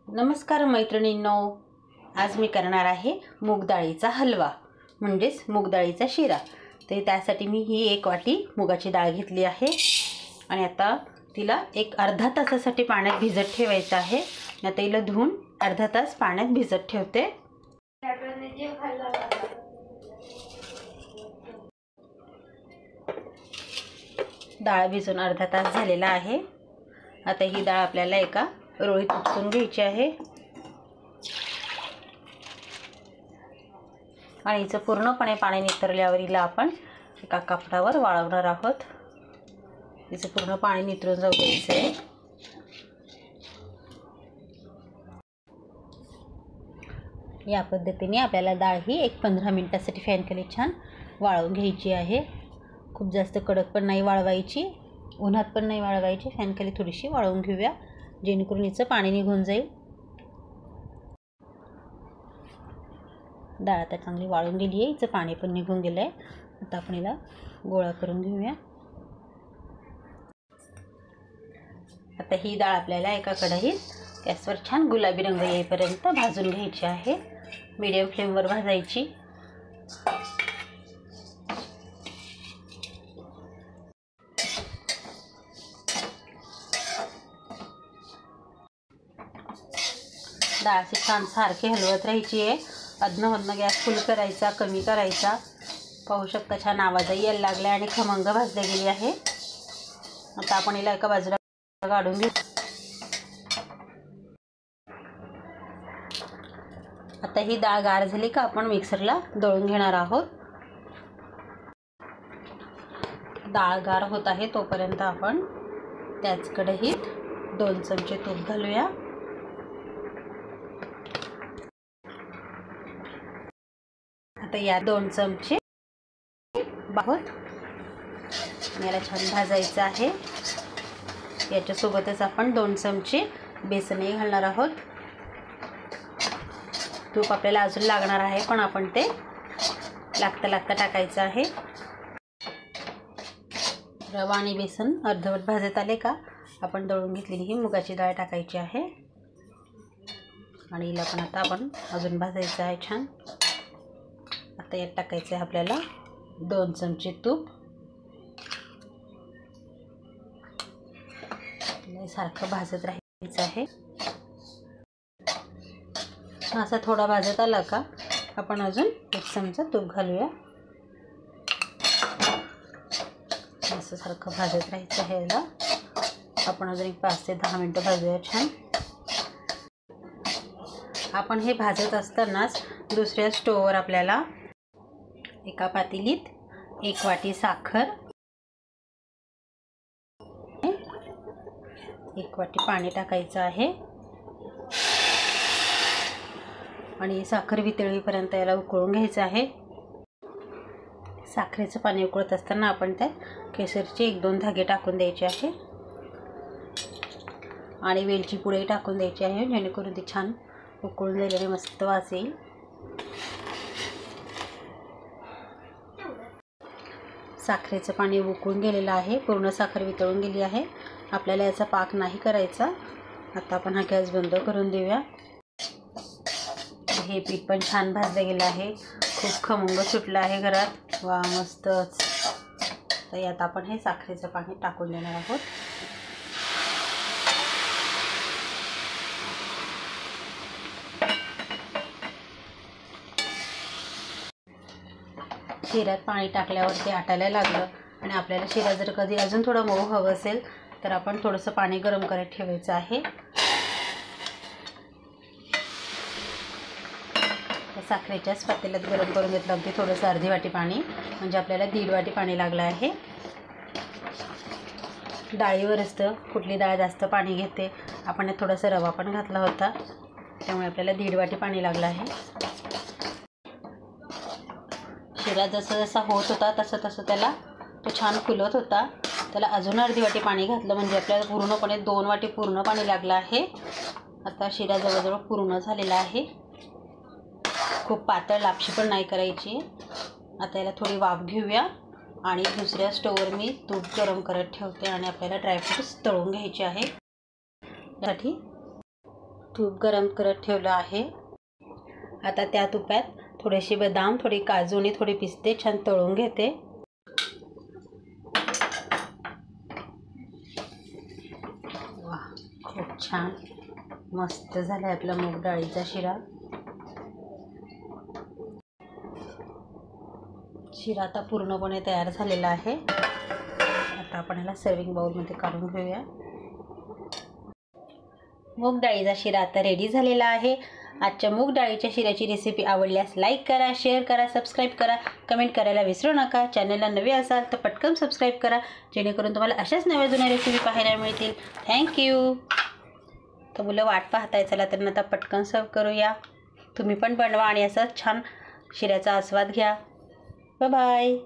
नमस्कार मैत्रिणींनो, आज मी करणार आहे मूग डाळीचा हलवा म्हणजेच मूग डाळीचा शिरा। तर त्यासाठी मी ही 1 वाटी मुगाची डाळ घेतली आहे आणि आता तिला एक अर्धा तासासाठी पाण्यात भिजत ठेवायचं आहे। आता हिला धुवून अर्धा तास पाण्यात भिजत ठेवते। डाळ भिजून अर्धा तास झालेला आहे। आता ही डाळ आपल्याला एका रोळीत उपसून घ्यायची आहे आणि हिचं पूर्णपणे पाणी नितरल्यावर हिला आपण एका कापडावर वाळवणार आहोत। हिचं पूर्ण पाणी नितरून जाऊ द्यायचं आहे। या पद्धतीने आपल्याला डाळ ही 15 मिनिटांसाठी फॅन खाली छान वाळवून घ्यायची आहे। खूप जास्त कडक पण नाही वाळवायची, उन्हात पण नाही वाळवायची, फॅन खाली थोडीशी वाळवून घेऊया जेणेकरून हिचं पाणी निघून जाईल। डाळ आता चांगली वाळून गेली आहे, हिचं पाणी पण निघून गेलं आहे। आता आपण हिला गोळा करून घेऊया। आता ही डाळ आपल्याला एका कढईत गॅसवर छान गुलाबी रंग येईपर्यंत भाजून घ्यायची आहे। मीडियम फ्लेमवर भाजायची। डाळ अशी छान सारखी हलवत राहायची आहे। अधनं गॅस फुल करायचा, कमी करायचा। पाहू शकता छान आवाजही यायला लागला आणि खमंग भाजली गेली आहे। आता आपण हिला एका बाजूला काढून घेऊ। आता ही डाळ गार झाली का आपण मिक्सरला दळून घेणार आहोत। डाळ गार होत आहे तोपर्यंत आपण त्याच कढईत 2 चमचे तूप घालूया। आता या 2 चमचे बाहोत याला छान भाजायचं आहे। याच्यासोबतच आपण 2 चमचे बेसनही घालणार आहोत। तूप आपल्याला अजून लागणार आहे पण आपण ते लागता टाकायचं आहे। रवा आणि बेसन अर्धवट भाजत आले का आपण दळून घेतलेली ही मुगाची डाळ टाकायची आहे आणि हिला पण आता आपण अजून भाजायचं आहे छान। आता यात टाकायचं आहे आपल्याला 2 चमचे तूप। सारखं भाजत राहायचं आहे। असा थोडा भाजत आला का आपण अजून 1 चमचा तूप घालूया। असं सारखं भाजत राहायचं आहे। याला आपण अजून 5 ते 10 मिनिटं भाजूया छान। आपण हे भाजत असतानाच दुसऱ्या स्टोववर आपल्याला एका पातेलीत 1 वाटी साखर, 1 वाटी पाणी टाकायचं आहे आणि साखर वितळेपर्यंत याला उकळून घ्यायचं आहे। साखरेचं पाणी उकळत असताना आपण त्यात केसरचे 1-2 धागे टाकून द्यायचे आहे आणि वेलची पुडही टाकून द्यायची आहे जेणेकरून ती छान उकळून जाईल आणि मस्त वास येईल। साखरेचं पाणी उकळून गेलेलं आहे, पूर्ण साखर वितळून गेली आहे। आपल्याला याचा पाक नाही करायचा। आता आपण हा गॅस बंद करून देऊया। हे पीठ पण छान भाजलं गेलं आहे, खूप खमंग सुटलं आहे घरात। वा मस्तच। तर यात आपण हे साखरेचं पाणी टाकून देणार आहोत। शिऱ्यात पाणी टाकल्यावर ते आटायला लागलं आणि आपल्याला शिरा जर कधी अजून थोडं मऊ हवं असेल तर आपण थोडंसं पाणी गरम करत ठेवायचं आहे। साखरेच्याच पातेल्यात गरम करून घेतलं, अगदी थोडंसं अर्धी वाटी पाणी, म्हणजे आपल्याला 1.5 वाटी पाणी लागलं आहे। डाळीवर असतं कुठली डाळ जास्त पाणी घेते। आपण थोडासा रवा पण घातला होता त्यामुळे आपल्याला 1.5 वाटी पाणी लागलं आहे। शिरा जसा होत होता तसं त्याला तो छान फुलत होता। त्याला अजून अर्धी वाटी पाणी घातलं म्हणजे आपल्याला पूर्णपणे 2 वाटी पूर्ण पाणी लागलं आहे। आता शिरा जवळजवळ पूर्ण झालेला आहे। खूप पातळ लापशी पण नाही करायची। आता याला थोडी वाफ घेऊया आणि दुसऱ्या स्टोववर मी तूप गरम करत ठेवते आणि आपल्याला ड्रायफ्रूट्स तळून घ्यायचे आहे। त्यासाठी तूप गरम करत ठेवलं आहे. आता त्या तुपात थोडेसे बदाम, थोडी काजू आणि थोडे पिस्ते छान तळून घेते. वा, खूप छान मस्त झाला आहे आपला मूग डाळीचा शिरा. शिरा आता पूर्णपणे तयार झालेला आहे. आता आपण ह्याला सर्विंग बाउलमध्ये काढून घेऊया. मूग डाळीचा शिरा आता रेडी झालेला आहे. आजच्या मूग डाळीच्या शिऱ्याची रेसिपी आवडल्यास लाईक करा, शेअर करा, सबस्क्राईब करा, कमेंट करायला विसरू नका. चॅनलला नवे असाल तर पटकन सबस्क्राईब करा, जेणेकरून तुम्हाला अशाच नव्या जुन्या रेसिपी पाहायला मिळतील. थँक्यू. तर मुलं वाट पाहताय, चला तर आता पटकन सर्व करूया. तुम्ही पण बनवा आणि असं छान शिऱ्याचा आस्वाद घ्या. Bye bye.